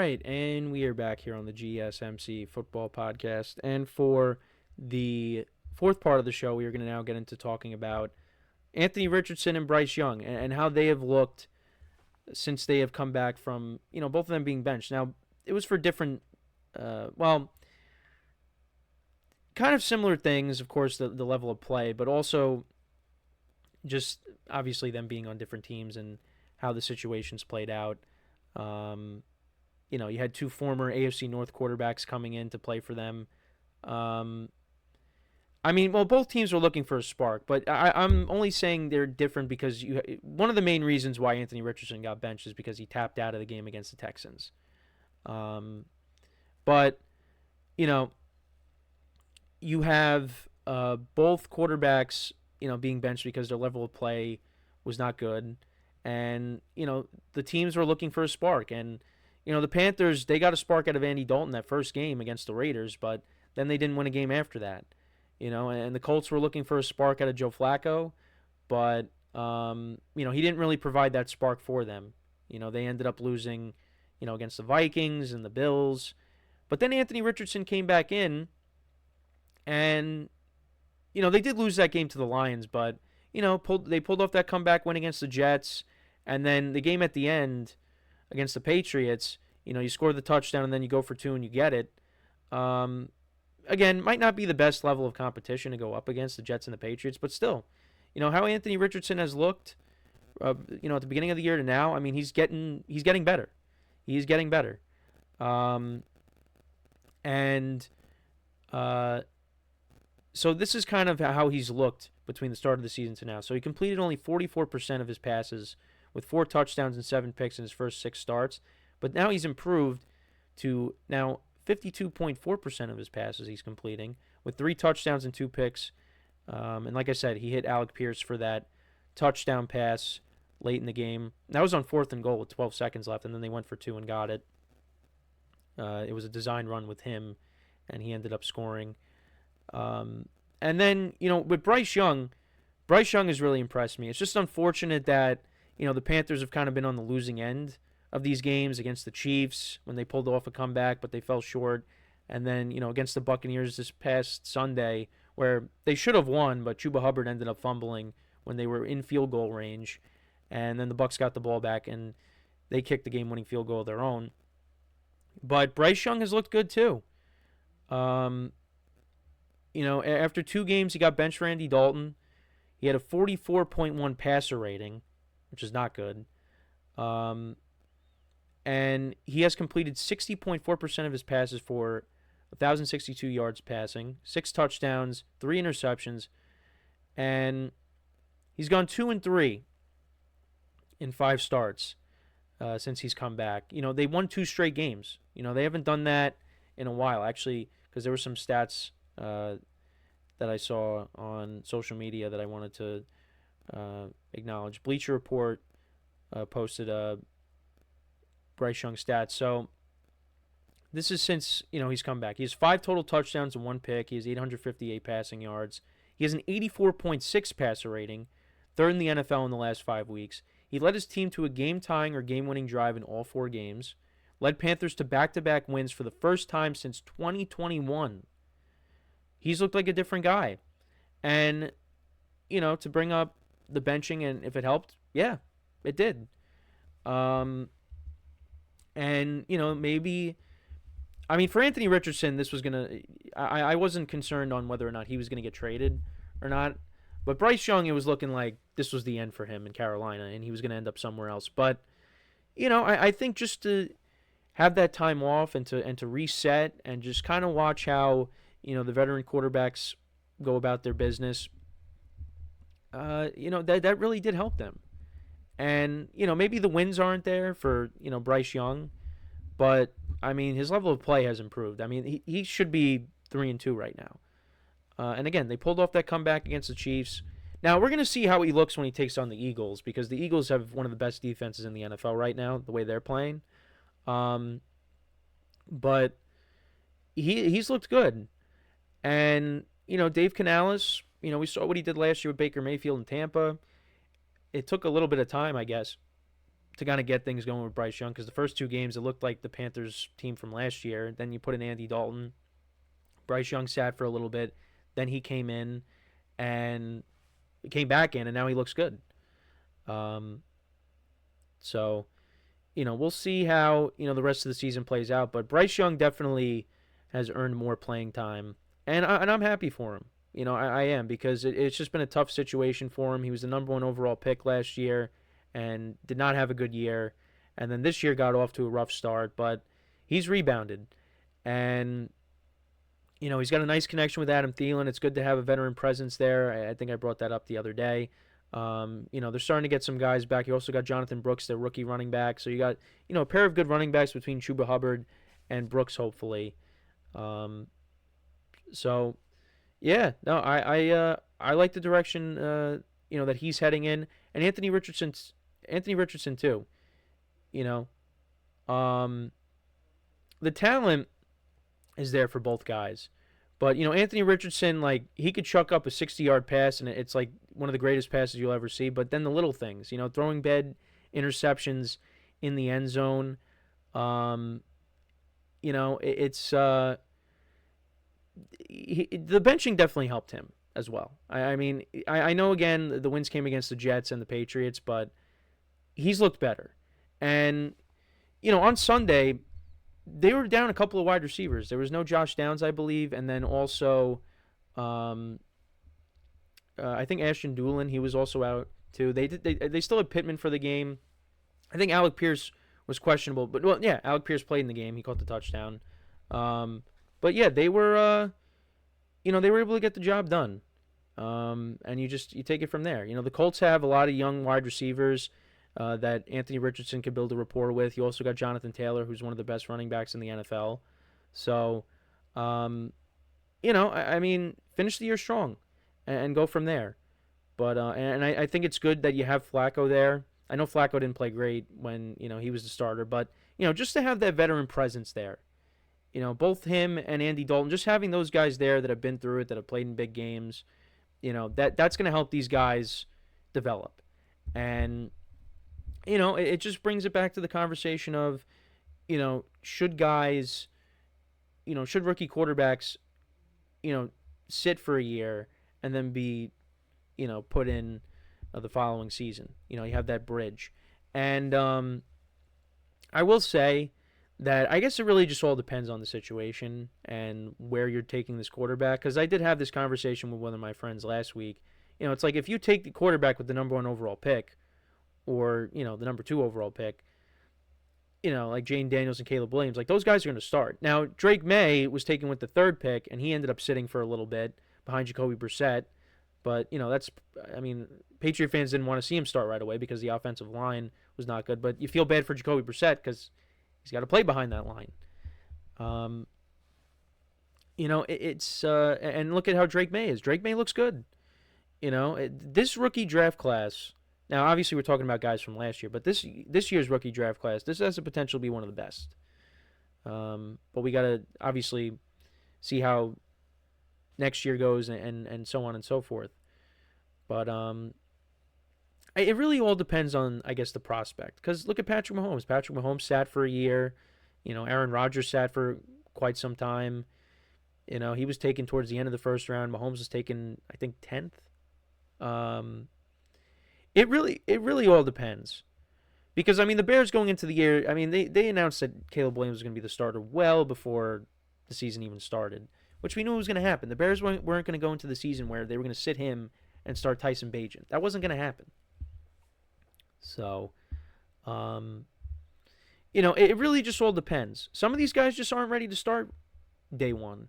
right, and we are back here on the GSMC football podcast. And for the fourth part of the show, we are going to now get into talking about Anthony Richardson and Bryce Young and how they have looked since they have come back from, both of them being benched. Now, it was for different, kind of similar things, of course, the level of play, but also just obviously them being on different teams and how the situations played out. You had two former AFC North quarterbacks coming in to play for them. Both teams were looking for a spark, but I'm only saying they're different because one of the main reasons why Anthony Richardson got benched is because he tapped out of the game against the Texans. But, you have both quarterbacks, being benched because their level of play was not good. And, the teams were looking for a spark. And, the Panthers, they got a spark out of Andy Dalton that first game against the Raiders, but then they didn't win a game after that. And the Colts were looking for a spark out of Joe Flacco, but, he didn't really provide that spark for them. They ended up losing, against the Vikings and the Bills. But then Anthony Richardson came back in, and, they did lose that game to the Lions, but, they pulled off that comeback win against the Jets. And then the game at the end against the Patriots, you score the touchdown and then you go for two and you get it. Again, might not be the best level of competition to go up against the Jets and the Patriots, but still, how Anthony Richardson has looked, at the beginning of the year to now, he's getting better. He's getting better. So this is kind of how he's looked between the start of the season to now. So he completed only 44% of his passes with 4 touchdowns and 7 picks in his first 6 starts. But now he's improved to now 52.4% of his passes he's completing with 3 touchdowns and 2 picks. And like I said, he hit Alec Pierce for that touchdown pass late in the game. That was on 4th and goal with 12 seconds left, and then they went for 2 and got it. It was a design run with him, and he ended up scoring. And then, with Bryce Young has really impressed me. It's just unfortunate that, the Panthers have kind of been on the losing end of these games against the Chiefs when they pulled off a comeback, but they fell short. And then, against the Buccaneers this past Sunday, where they should have won, but Chuba Hubbard ended up fumbling when they were in field goal range. And then the Bucs got the ball back, and they kicked the game-winning field goal of their own. But Bryce Young has looked good, too. After 2 games, he got benched for Andy Dalton. He had a 44.1 passer rating, which is not good. And he has completed 60.4% of his passes for 1,062 yards passing, 6 touchdowns, 3 interceptions, and he's gone 2-3 in 5 starts since he's come back. They won 2 straight games. They haven't done that in a while, actually, because there were some stats that I saw on social media that I wanted to acknowledge. Bleacher Report posted Bryce Young stats. So this is since he's come back. He has 5 total touchdowns and 1 pick. He has 858 passing yards. He has an 84.6 passer rating, 3rd in the NFL in the last 5 weeks. He led his team to a game-tying or game-winning drive in all 4 games. Led Panthers to back-to-back wins for the first time since 2021. He's looked like a different guy. And, to bring up the benching and if it helped, yeah, it did. And, maybe, for Anthony Richardson, this was going to, I wasn't concerned on whether or not he was going to get traded or not. But Bryce Young, it was looking like this was the end for him in Carolina and he was going to end up somewhere else. But, I think just to have that time off and to reset and just kind of watch how, the veteran quarterbacks go about their business, that really did help them. And, maybe the wins aren't there for, Bryce Young, but, his level of play has improved. He should be 3-2 right now. And again, they pulled off that comeback against the Chiefs. Now, we're going to see how he looks when he takes on the Eagles, because the Eagles have one of the best defenses in the NFL right now, the way they're playing. But he's looked good. And, Dave Canales, we saw what he did last year with Baker Mayfield in Tampa. It took a little bit of time, I guess, to kind of get things going with Bryce Young, because the first two games it looked like the Panthers team from last year. Then you put in Andy Dalton. Bryce Young sat for a little bit. Then he came in and came back in, and now he looks good. So, we'll see how, the rest of the season plays out. But Bryce Young definitely has earned more playing time, and I'm happy for him. I am, because it's just been a tough situation for him. He was the number 1 overall pick last year and did not have a good year. And then this year got off to a rough start, but he's rebounded. And, he's got a nice connection with Adam Thielen. It's good to have a veteran presence there. I think I brought that up the other day. They're starting to get some guys back. You also got Jonathan Brooks, their rookie running back. So you got, a pair of good running backs between Chuba Hubbard and Brooks, hopefully. So, yeah, no, I like the direction, that he's heading in. And Anthony Richardson too. The talent is there for both guys. But, Anthony Richardson, like, he could chuck up a 60-yard pass, and it's, like, one of the greatest passes you'll ever see. But then the little things, throwing bad interceptions in the end zone, it's the benching definitely helped him as well. I know, again, the wins came against the Jets and the Patriots, but he's looked better. And, on Sunday, they were down a couple of wide receivers. There was no Josh Downs, I believe, and then also, I think Ashton Doolin, he was also out too. They still had Pittman for the game. I think Alec Pierce was questionable, but Alec Pierce played in the game. He caught the touchdown. But yeah, they were, they were able to get the job done. And you take it from there. The Colts have a lot of young wide receivers that Anthony Richardson could build a rapport with. You also got Jonathan Taylor, who's one of the best running backs in the NFL. So, finish the year strong and go from there. But I think it's good that you have Flacco there. I know Flacco didn't play great when he was the starter, but just to have that veteran presence there. Both him and Andy Dalton, just having those guys there that have been through it, that have played in big games, that's going to help these guys develop. And it just brings it back to the conversation of, should rookie quarterbacks, sit for a year and then be, put in the following season. You have that bridge. And I will say that I guess it really just all depends on the situation and where you're taking this quarterback. Because I did have this conversation with one of my friends last week. It's like if you take the quarterback with the number 1 overall pick, or, the number 2 overall pick, like Jane Daniels and Caleb Williams, like those guys are going to start. Now, Drake May was taken with the 3rd pick, and he ended up sitting for a little bit behind Jacoby Brissett. But, Patriot fans didn't want to see him start right away because the offensive line was not good. But you feel bad for Jacoby Brissett because he's got to play behind that line. And look at how Drake May is. Drake May looks good. This rookie draft class. Now, obviously, we're talking about guys from last year, but this year's rookie draft class, this has the potential to be one of the best. But we got to obviously see how next year goes and so on and so forth. But it really all depends on, I guess, the prospect. Because look at Patrick Mahomes. Patrick Mahomes sat for a year. Aaron Rodgers sat for quite some time. He was taken towards the end of the first round. Mahomes was taken, I think, 10th. It really all depends. Because, the Bears going into the year, they announced that Caleb Williams was going to be the starter well before the season even started, which we knew was going to happen. The Bears weren't going to go into the season where they were going to sit him and start Tyson Bagent. That wasn't going to happen. So, it really just all depends. Some of these guys just aren't ready to start day one.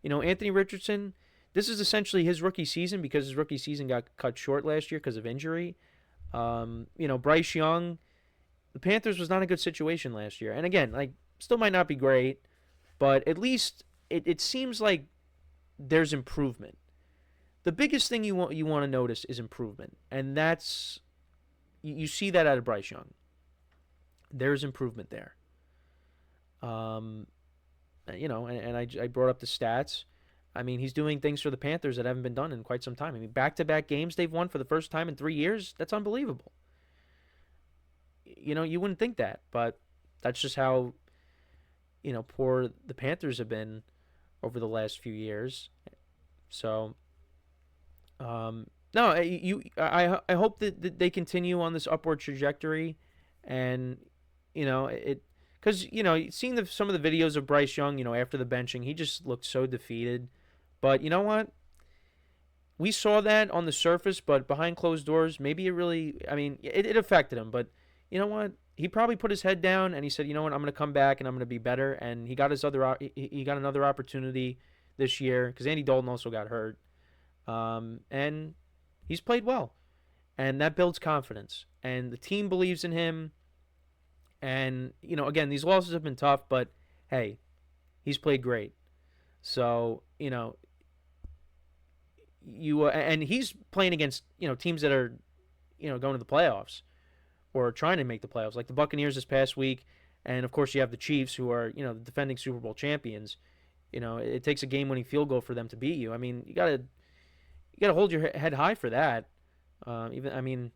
Anthony Richardson, this is essentially his rookie season because his rookie season got cut short last year because of injury. Bryce Young, the Panthers was not a good situation last year. And again, still might not be great, but at least it seems like there's improvement. The biggest thing you want to notice is improvement, and that's you see that out of Bryce Young. There's improvement there. And I brought up the stats. He's doing things for the Panthers that haven't been done in quite some time. Back-to-back games they've won for the first time in 3 years. That's unbelievable. you wouldn't think that, but that's just how poor the Panthers have been over the last few years. So, no, I hope that they continue on this upward trajectory, and it because seeing some of the videos of Bryce Young, after the benching, he just looked so defeated. But you know what? We saw that on the surface, but behind closed doors, maybe it really, I mean, it affected him. But you know what? He probably put his head down and he said, you know what, I'm going to come back and I'm going to be better. And he got he got another opportunity this year because Andy Dalton also got hurt. And he's played well. And that builds confidence. And the team believes in him. And, again, these losses have been tough, but hey, he's played great. So, and he's playing against teams that are going to the playoffs or trying to make the playoffs, like the Buccaneers this past week, and of course you have the Chiefs, who are the defending Super Bowl champions. It takes a game-winning field goal for them to beat you. I mean, you gotta hold your head high for that. Depending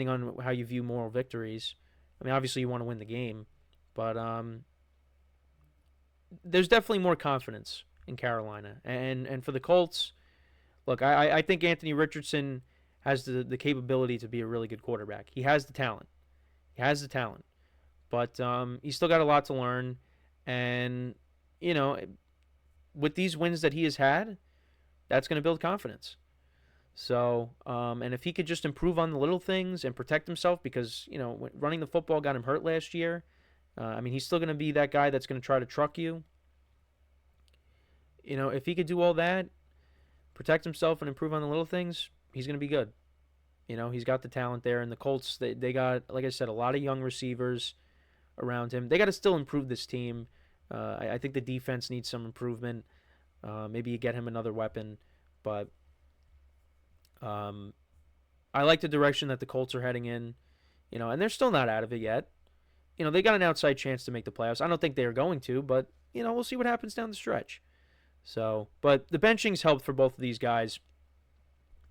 on how you view moral victories. I mean, obviously you want to win the game, but there's definitely more confidence in Carolina, and for the Colts. Look, I think Anthony Richardson has the capability to be a really good quarterback. He has the talent. But he's still got a lot to learn. And, with these wins that he has had, that's going to build confidence. So, and if he could just improve on the little things and protect himself, because, running the football got him hurt last year. He's still going to be that guy that's going to try to truck you. If he could do all that, protect himself and improve on the little things, he's going to be good. He's got the talent there. And the Colts, they got, like I said, a lot of young receivers around him. They got to still improve this team. I think the defense needs some improvement. Maybe you get him another weapon. But I like the direction that the Colts are heading in. And they're still not out of it yet. They got an outside chance to make the playoffs. I don't think they are going to, but, we'll see what happens down the stretch. So, but the benching's helped for both of these guys,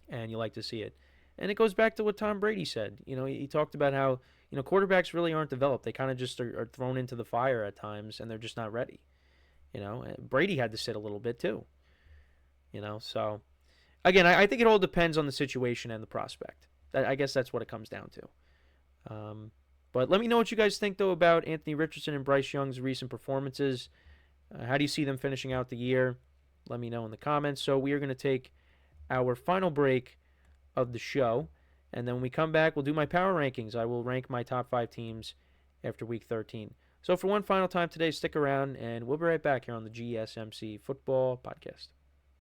and you like to see it. And it goes back to what Tom Brady said. He talked about how, quarterbacks really aren't developed. They kind of just are thrown into the fire at times, and they're just not ready. Brady had to sit a little bit too. So, again, I think it all depends on the situation and the prospect. I guess that's what it comes down to. But let me know what you guys think, though, about Anthony Richardson and Bryce Young's recent performances. How do you see them finishing out the year? Let me know in the comments. So we are going to take our final break of the show. And then when we come back, we'll do my power rankings. I will rank my top 5 teams after week 13. So for one final time today, stick around, and we'll be right back here on the GSMC Football Podcast.